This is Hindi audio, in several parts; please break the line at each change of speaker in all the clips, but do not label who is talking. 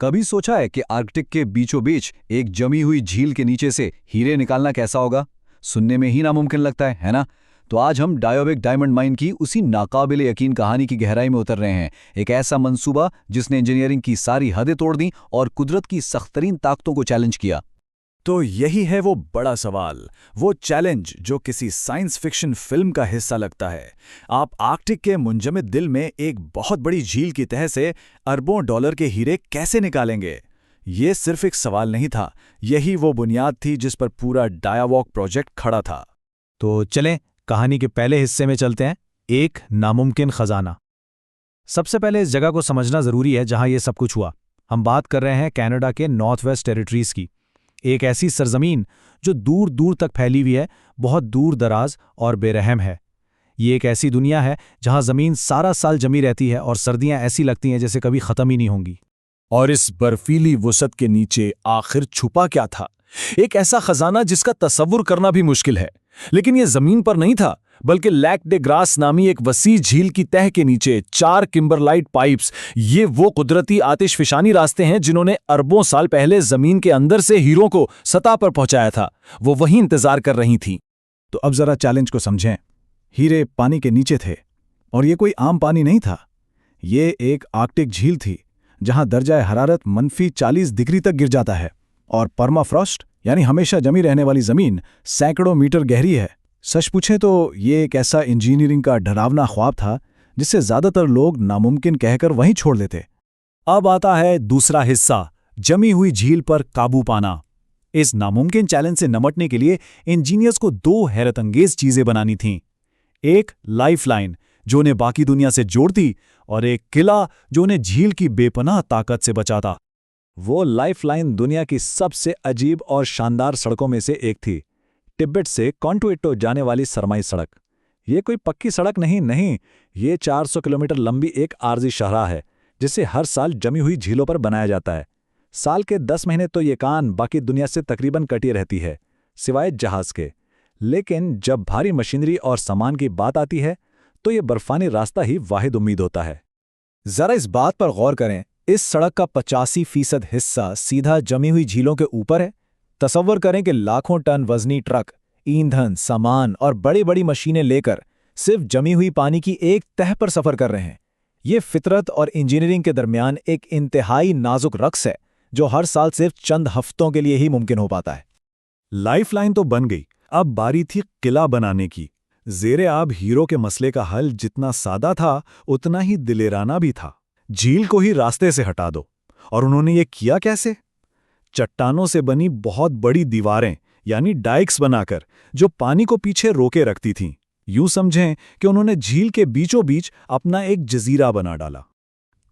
कभी सोचा है कि आर्कटिक के बीचों बीच एक जमी हुई झील के नीचे से हीरे निकालना कैसा होगा? सुनने में ही नामुमकिन लगता है ना? तो आज हम डायोबिक डायमंड माइन की उसी नाकाबिले यकीन कहानी की गहराई में उतर रहे हैं। एक ऐसा मंसूबा जिसने इंजीनियरिंग की सारी हदें तोड़ दी और कुदरत की सख्तरीन ताकतों को चैलेंज किया।
तो यही है वो बड़ा सवाल, वो चैलेंज जो किसी साइंस फिक्शन फिल्म का हिस्सा लगता है। आप आर्कटिक के मुंजमद दिल में एक बहुत बड़ी झील की तह से अरबों डॉलर के हीरे कैसे निकालेंगे? ये सिर्फ एक सवाल नहीं था, यही वो बुनियाद थी जिस पर पूरा डायावॉक प्रोजेक्ट खड़ा था।
तो चलें कहानी के पहले हिस्से में चलते हैं, एक नामुमकिन खजाना। सबसे पहले इस जगह को समझना जरूरी है जहां ये सब कुछ हुआ। हम बात कर रहे हैं कनाडा के नॉर्थ वेस्ट टेरिटरीज की, एक ऐसी सरजमीन जो दूर दूर तक फैली हुई है, बहुत दूर दराज और बेरहम है। ये एक ऐसी दुनिया है जहां जमीन सारा साल जमी रहती है और सर्दियां ऐसी लगती हैं जैसे कभी खत्म ही नहीं होंगी।
और इस बर्फीली वसत के नीचे आखिर छुपा क्या था? एक ऐसा खजाना जिसका तसव्वुर करना भी मुश्किल है। लेकिन यह जमीन पर नहीं था, बल्कि लैक डे ग्रास नामी एक वसी झील की तह के नीचे 4 किम्बरलाइट पाइप्स, ये वो कुदरती आतिशफिशानी रास्ते हैं जिन्होंने अरबों साल पहले जमीन के अंदर से हीरों को सतह पर पहुंचाया था। वो वहीं इंतजार कर रही थीं।
तो अब जरा चैलेंज को समझें। हीरे पानी के नीचे थे, और ये कोई आम पानी नहीं था। ये एक आर्कटिक झील थी जहां दर्जा हरारत -40 डिग्री तक गिर जाता है, और परमाफ्रॉस्ट यानी हमेशा जमी रहने वाली जमीन सैकड़ों मीटर गहरी है। सच पूछें तो ये एक ऐसा इंजीनियरिंग का डरावना ख्वाब था जिसे ज्यादातर लोग नामुमकिन कहकर वहीं छोड़ देते।
अब आता है दूसरा हिस्सा, जमी हुई झील पर काबू पाना। इस नामुमकिन चैलेंज से निपटने के लिए इंजीनियर्स को 2 हैरतअंगेज चीजें बनानी थीं। एक लाइफलाइन जो उन्हें बाकी दुनिया से जोड़ती, और एक किला जो उन्हें झील की बेपनाह ताकत से बचाता। वो लाइफलाइन दुनिया की सबसे अजीब और शानदार सड़कों में से एक थी, तिब्बत से कॉन्टुइटो जाने वाली सरमाई सड़क। ये कोई पक्की सड़क नहीं, ये 400 किलोमीटर लंबी एक आरजी शाहराह है जिसे हर साल जमी हुई झीलों पर बनाया जाता है। साल के 10 महीने तो ये कान बाकी दुनिया से तकरीबन कटी रहती है, सिवाय जहाज के। लेकिन जब भारी मशीनरी और सामान की बात आती है तो ये बर्फानी रास्ता ही वाहिद उम्मीद होता है।
जरा इस बात पर गौर करें, इस सड़क का 85% हिस्सा सीधा जमी हुई झीलों के ऊपर है। तसव्वुर करें कि लाखों टन वजनी ट्रक, ईंधन, सामान और बड़ी बड़ी मशीनें लेकर सिर्फ जमी हुई पानी की एक तह पर सफर कर रहे हैं। ये फितरत और इंजीनियरिंग के दरमियान एक इंतहाई नाजुक रक्स है जो हर साल सिर्फ चंद हफ्तों के लिए ही मुमकिन हो पाता है।
लाइफलाइन तो बन गई, अब बारी थी किला बनाने की। ज़ेरे आब हीरो के मसले का हल जितना सादा था उतना ही दिलेराना भी था। झील को ही रास्ते से हटा दो। और उन्होंने ये किया कैसे? चट्टानों से बनी बहुत बड़ी दीवारें यानी डाइक्स बनाकर, जो पानी को पीछे रोके रखती थीं। यूं समझें कि उन्होंने झील के बीचों बीच अपना एक जजीरा बना डाला।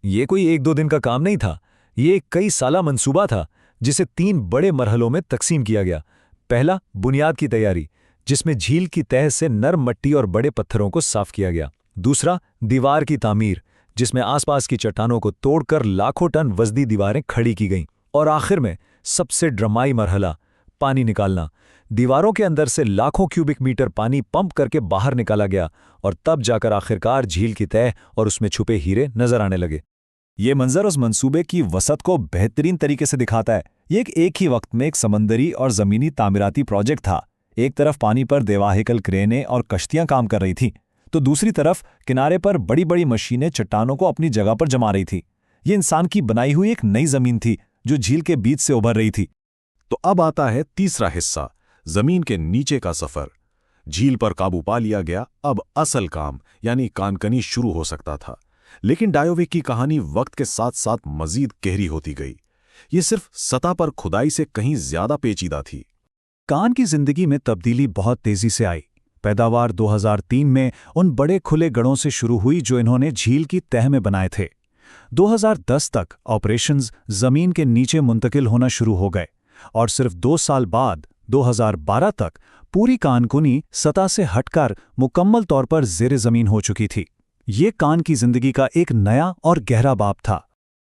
ये कोई 1-2 दिन का काम नहीं था, ये एक कई साला मंसूबा था जिसे 3 बड़े मरहलों में तकसीम किया गया। पहला, बुनियाद की तैयारी, जिसमें झील की तह से नरम मट्टी और बड़े पत्थरों को साफ किया गया। दूसरा, दीवार की तामीर, जिसमें आसपास की चट्टानों को तोड़कर लाखों टन वजनी दीवारें खड़ी की गईं। और आखिर में सबसे ड्रामाई मरहला, पानी निकालना। दीवारों के अंदर से लाखों क्यूबिक मीटर पानी पंप करके बाहर निकाला गया, और तब जाकर आखिरकार झील की तह और उसमें छुपे हीरे नजर आने लगे।
ये मंजर उस मंसूबे की वसत को बेहतरीन तरीके से दिखाता है। ये एक ही वक्त में एक समंदरी और जमीनी तामीराती प्रोजेक्ट था। एक तरफ पानी पर देवाहिकल क्रेनें और कश्तियां काम कर रही थीं, तो दूसरी तरफ किनारे पर बड़ी बड़ी मशीनें चट्टानों को अपनी जगह पर जमा रही थी। ये इंसान की बनाई हुई एक नई जमीन थी जो झील के बीच से उभर रही थी।
तो अब आता है तीसरा हिस्सा, जमीन के नीचे का सफर। झील पर काबू पा लिया गया, अब असल काम यानी कानकनी शुरू हो सकता था। लेकिन डायोविक की कहानी वक्त के साथ साथ मजीद गहरी होती गई। ये सिर्फ सतह पर खुदाई से कहीं ज्यादा पेचीदा थी।
कान की जिंदगी में तब्दीली बहुत तेजी से आई। पैदावार 2003 में उन बड़े खुले गढ़ों से शुरू हुई जो इन्होंने झील की तह में बनाए थे। 2010 तक ऑपरेशंस जमीन के नीचे मुंतकिल होना शुरू हो गए, और सिर्फ 2 साल बाद 2012 तक पूरी कानकुनी सतह से हटकर मुकम्मल तौर पर ज़ेरे ज़मीन हो चुकी थी। ये कान की जिंदगी का एक नया और गहरा बाब था।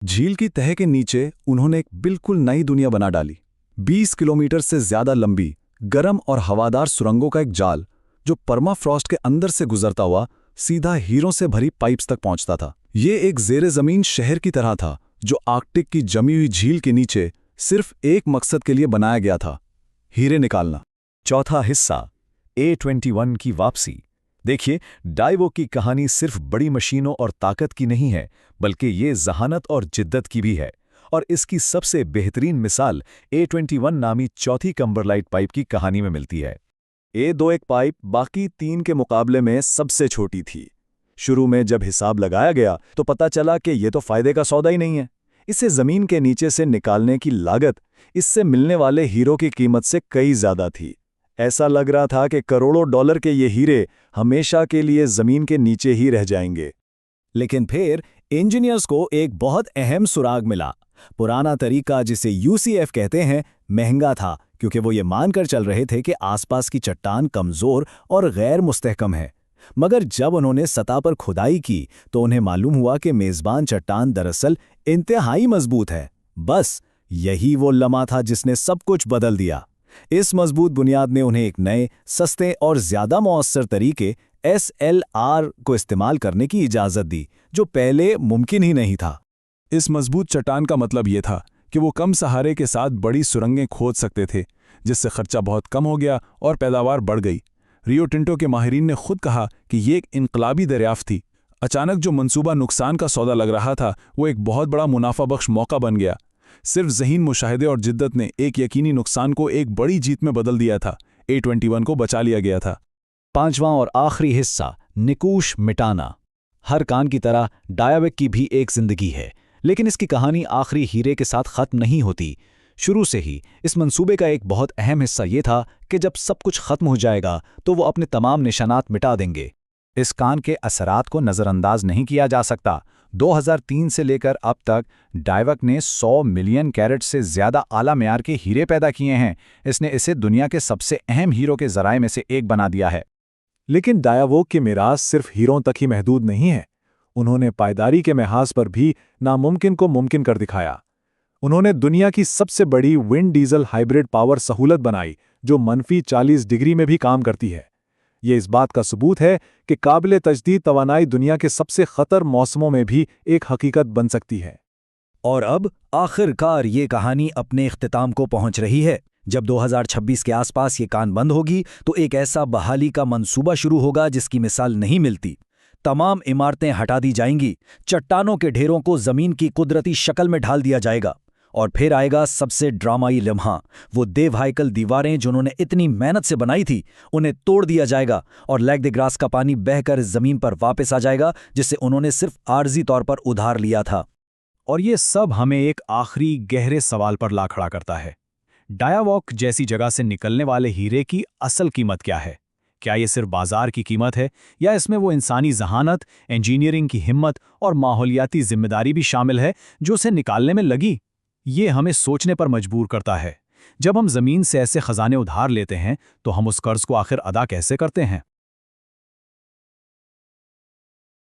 झील की तह के नीचे उन्होंने एक बिल्कुल नई दुनिया बना डाली। 20 किलोमीटर से ज्यादा लंबी, गर्म और हवादार सुरंगों का एक जाल जो परमाफ्रॉस्ट के अंदर से गुजरता हुआ सीधा हीरों से भरी पाइप्स तक पहुंचता था। ये एक ज़ेरे ज़मीन शहर की तरह था
जो आर्कटिक की जमी हुई झील के नीचे सिर्फ एक मकसद के लिए बनाया गया था, हीरे निकालना।
चौथा हिस्सा, A21 की वापसी। देखिए, डाइवो की कहानी सिर्फ बड़ी मशीनों और ताकत की नहीं है, बल्कि ये जहानत और जिद्दत की भी है। और इसकी सबसे बेहतरीन मिसाल A21 नामी चौथी कम्बरलाइट पाइप की कहानी में मिलती है।
A21 पाइप बाकी 3 के मुकाबले में सबसे छोटी थी। शुरू में जब हिसाब लगाया गया तो पता चला कि ये तो फायदे का सौदा ही नहीं है। इसे जमीन के नीचे से निकालने की लागत इससे मिलने वाले हीरो की कीमत से कई ज्यादा थी। ऐसा लग रहा था कि करोड़ों डॉलर के ये हीरे हमेशा के लिए जमीन के नीचे ही रह जाएंगे।
लेकिन फिर इंजीनियर्स को एक बहुत अहम सुराग मिला। पुराना तरीका, जिसे UCF कहते हैं, महंगा था, क्योंकि वो ये मानकर चल रहे थे कि आसपास की चट्टान कमजोर और गैर मुस्तहकम है। मगर जब उन्होंने सतह पर खुदाई की तो उन्हें मालूम हुआ कि मेजबान चट्टान दरअसल इंतहाई मजबूत है। बस यही वो लम्हा था जिसने सब कुछ बदल दिया। इस मजबूत बुनियाद ने उन्हें एक नए, सस्ते और ज्यादा मौसर तरीके SLR को इस्तेमाल करने की इजाजत दी, जो पहले मुमकिन ही नहीं था।
इस मजबूत चट्टान का मतलब ये था कि वो कम सहारे के साथ बड़ी सुरंगें खोद सकते थे, जिससे खर्चा बहुत कम हो गया और पैदावार बढ़ गई। रियो टिंटो के माहिरीन ने खुद कहा कि ये एक इनकलाबी दरियाफ्त थी। अचानक जो मंसूबा नुकसान का सौदा लग रहा था, वो एक बहुत बड़ा मुनाफा बख्श मौका बन गया। सिर्फ ज़हीन मुशाहिदे और जिद्दत ने एक यकीनी नुकसान को एक बड़ी जीत में बदल दिया था। A21 को बचा लिया गया था।
पांचवां और आखिरी हिस्सा, निकूश मिटाना। हर कान की तरह डायोविक की भी एक जिंदगी है, लेकिन इसकी कहानी आखिरी हीरे के साथ खत्म नहीं होती। शुरू से ही इस मंसूबे का एक बहुत अहम हिस्सा ये था कि जब सब कुछ खत्म हो जाएगा तो वो अपने तमाम निशानात मिटा देंगे। इस कान के असरात को नज़रअंदाज नहीं किया जा सकता। 2003 से लेकर अब तक डायोविक ने 100 मिलियन कैरेट से ज़्यादा आला मेयार के हीरे पैदा किए हैं। इसने इसे दुनिया के सबसे अहम हीरो के ज़राए में से एक बना दिया है।
लेकिन डायोविक की मिरास सिर्फ हीरों तक ही महदूद नहीं है। उन्होंने पायदारी के लिहाज पर भी नामुमकिन को मुमकिन कर दिखाया। उन्होंने दुनिया की सबसे बड़ी विंड डीजल हाइब्रिड पावर सहूलत बनाई, जो -40 डिग्री में भी काम करती है। ये इस बात का सबूत है कि काबिल तजदीद तवानाई दुनिया के सबसे खतर मौसमों में भी एक हकीकत बन सकती है।
और अब आखिरकार ये कहानी अपने इख्तिताम को पहुंच रही है। जब 2026 के आसपास ये कान बंद होगी तो एक ऐसा बहाली का मंसूबा शुरू होगा जिसकी मिसाल नहीं मिलती। तमाम इमारतें हटा दी जाएंगी, चट्टानों के ढेरों को जमीन की कुदरती शक्ल में ढाल दिया जाएगा, और फिर आएगा सबसे ड्रामाई लम्हा। वो देवहाइकल दीवारें जो उन्होंने इतनी मेहनत से बनाई थी, उन्हें तोड़ दिया जाएगा और लैक द ग्रास का पानी बहकर जमीन पर वापस आ जाएगा, जिसे उन्होंने सिर्फ आर्जी तौर पर उधार लिया था।
और ये सब हमें एक आखिरी गहरे सवाल पर ला खड़ा करता है। डायोविक जैसी जगह से निकलने वाले हीरे की असल कीमत क्या है? क्या ये सिर्फ बाजार की कीमत है, या इसमें वो इंसानी जहानत, इंजीनियरिंग की हिम्मत और माहौलियाती जिम्मेदारी भी शामिल है जो उसे निकालने में लगी? ये हमें सोचने पर मजबूर करता है। जब हम जमीन से ऐसे खजाने उधार लेते हैं तो हम उस कर्ज को आखिर अदा कैसे करते हैं?